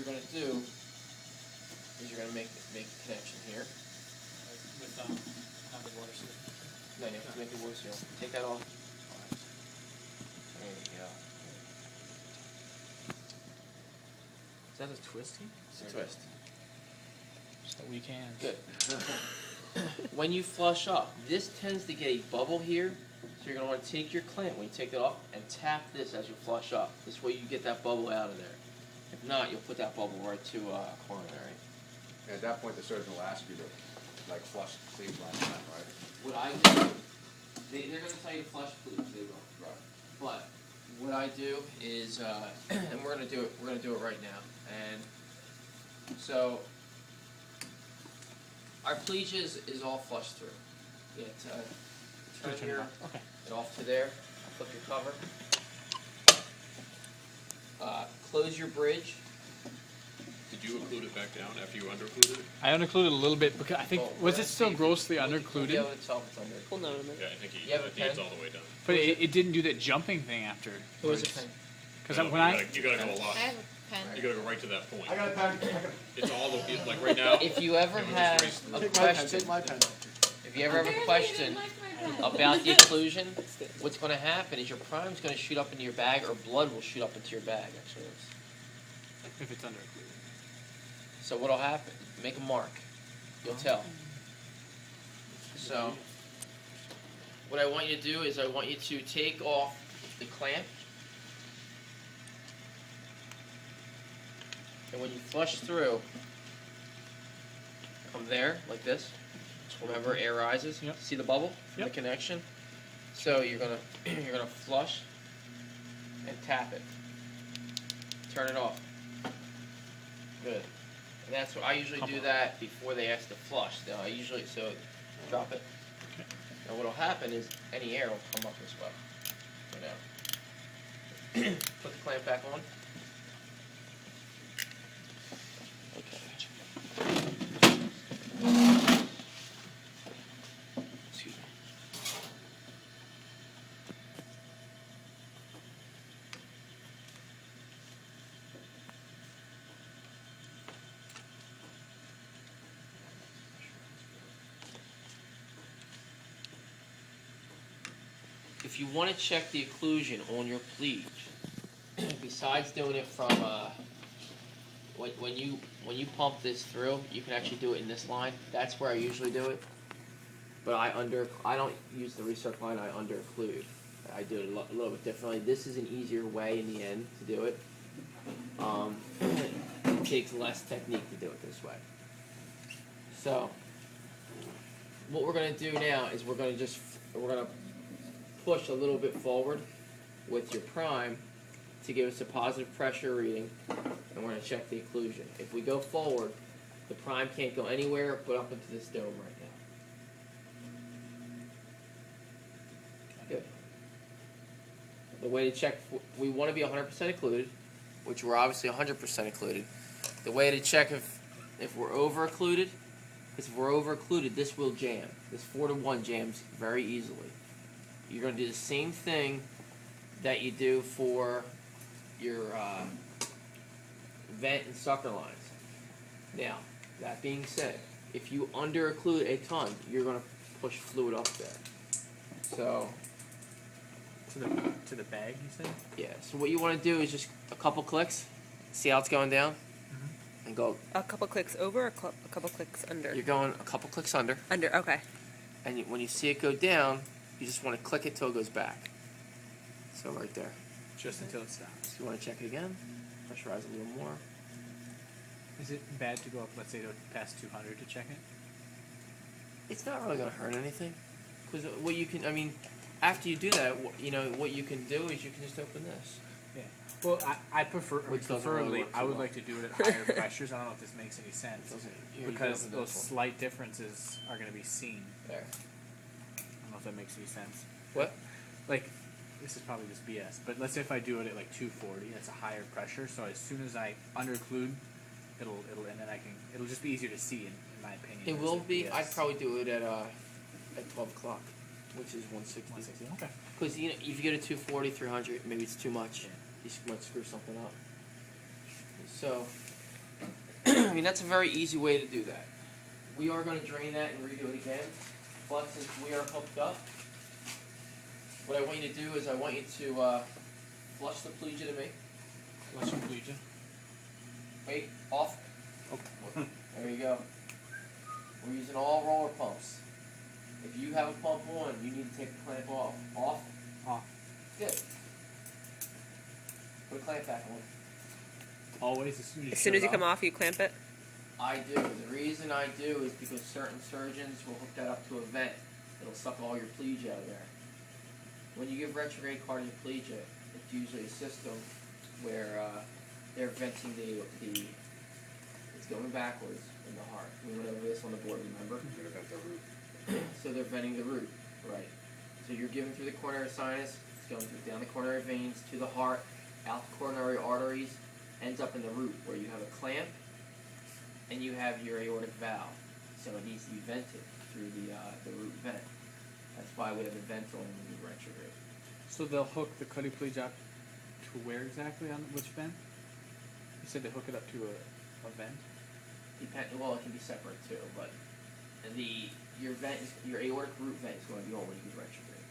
going to do is you're going to make the connection here. With not the water seal. No, you have to make the water seal. Take that off. There you go. Is that a twisty? It's a twist. So we can. Good. When you flush up, this tends to get a bubble here, so you're going to want to take your clamp when you take it off and tap this as you flush up. This way you get that bubble out of there. If not, you'll put that bubble right to coronary. And at that point, the surgeon will ask you to, like, flush sleeves last time, right? What I do, they're going to tell you to flush please, they will. Right. But what I do is, and we're going to do it right now. And so our pleage is all flushed through. You turn it here, Okay. and off to there. Flip your cover. Close your bridge. Did you occlude it back down after you underoccluded it? I underoccluded a little bit because I think was it still grossly You'll underoccluded? be able to tell if it's under. Hold on a minute. Yeah, I think You have a it's pen? all the way down. But it didn't do that jumping thing after. Who is it? Because No, when you gotta go a lot. I have a pen. You gotta go right to that point. I got a pen. It's all the, like right now. If you ever have a question, Take my pen. if you ever have a question about the occlusion, what's going to happen is your prime's going to shoot up into your bag, or blood will shoot up into your bag. Actually, if it's underoccluded. so what'll happen? Make a mark. You'll tell. So, what I want you to do is I want you to take off the clamp, and when you flush through, come there like this. Remember, air rises. Yep. See the bubble from Yep. the connection. So you're gonna flush and tap it. Turn it off. Good. And that's what I usually do that before they ask to flush. Now, I usually drop it. Okay. Now what'll happen is any air will come up this way. You know. Put the clamp back on. Excuse me. If you want to check the occlusion on your pleage, besides doing it from when you pump this through, you can actually do it in this line. That's where I usually do it. But I don't use the recirc line. I under occlude. I do it a little bit differently. This is an easier way in the end to do it. It takes less technique to do it this way. So what we're going to do now is we're going to push a little bit forward with your prime to give us a positive pressure reading, and we're going to check the occlusion. If we go forward, the prime can't go anywhere but up into this dome right now. Good. The way to check, we want to be 100% occluded, which we're obviously 100% occluded. The way to check if we're over occluded is if we're over occluded, this will jam. This 4-to-1 jams very easily. You're going to do the same thing that you do for your vent and sucker lines. Now, that being said, if you under occlude a ton, you're going to push fluid up there. So, To the bag, you say? yeah. So what you want to do is just a couple clicks. See how it's going down, and go. A couple clicks over, or a couple clicks under? You're going a couple clicks under, Under, okay. and when you see it go down, you just want to click it till it goes back. So right there. Just until it stops. So you want to check it again. Pressurize a little more. Is it bad to go up, let's say, to past 200 to check it? It's not really going to hurt anything, because what you can, I mean, after you do that, you know, what you can do is you can just open this. Yeah. Well, I prefer, Which doesn't really preferably, work I too would well. like to do it at higher pressures. I don't know if this makes any sense. You can Because open those this one. slight differences are going to be seen. There. I don't know if that makes any sense. What? Like, this is probably just BS, but let's say if I do it at like 240, that's a higher pressure, so as soon as I underocclude, and then it'll just be easier to see in my opinion. It will versus be. BS. I'd probably do it at 12 o'clock, which is 160. 160, okay. Because you know, if you go to 240, 300, maybe it's too much. Yeah. You might screw something up. So I mean, that's a very easy way to do that. We are going to drain that and redo it again. But since we are hooked up, what I want you to do is I want you to flush the plegia to me. Flush and plegia. Wait, off. Oh. There you go. We're using all roller pumps. If you have a pump on, you need to take the clamp off. Off. Off. Good. Put the clamp back on. Always, as soon as you As soon shut as you it come off. off, you clamp it. I do. The reason I do is because certain surgeons will hook that up to a vent. It'll suck all your plegia out of there. When you give retrograde cardioplegia, it's usually a system where they're venting the it's going backwards in the heart. We went over this on the board, remember? You're gonna vent the root. So they're venting the root, right? So you're giving through the coronary sinus, it's going down the coronary veins to the heart, out the coronary arteries, ends up in the root where you have a clamp and you have your aortic valve. So it needs to be vented through the root vent. That's why we have a vent on when you retrograde. So they'll hook the cardioplegia up to where exactly, on which vent? You said they hook it up to a vent? Well, it can be separate too, but your aortic root vent is going to be on when you get retrograde.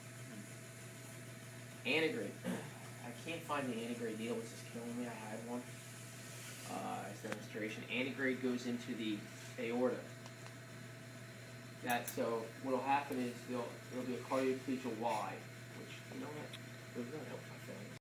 Antegrade. I can't find the antegrade needle, which is killing me. I had one as demonstration. Antegrade goes into the aorta. So what'll happen is there'll be a cardioplegia Y, which you know what? It was really helpful.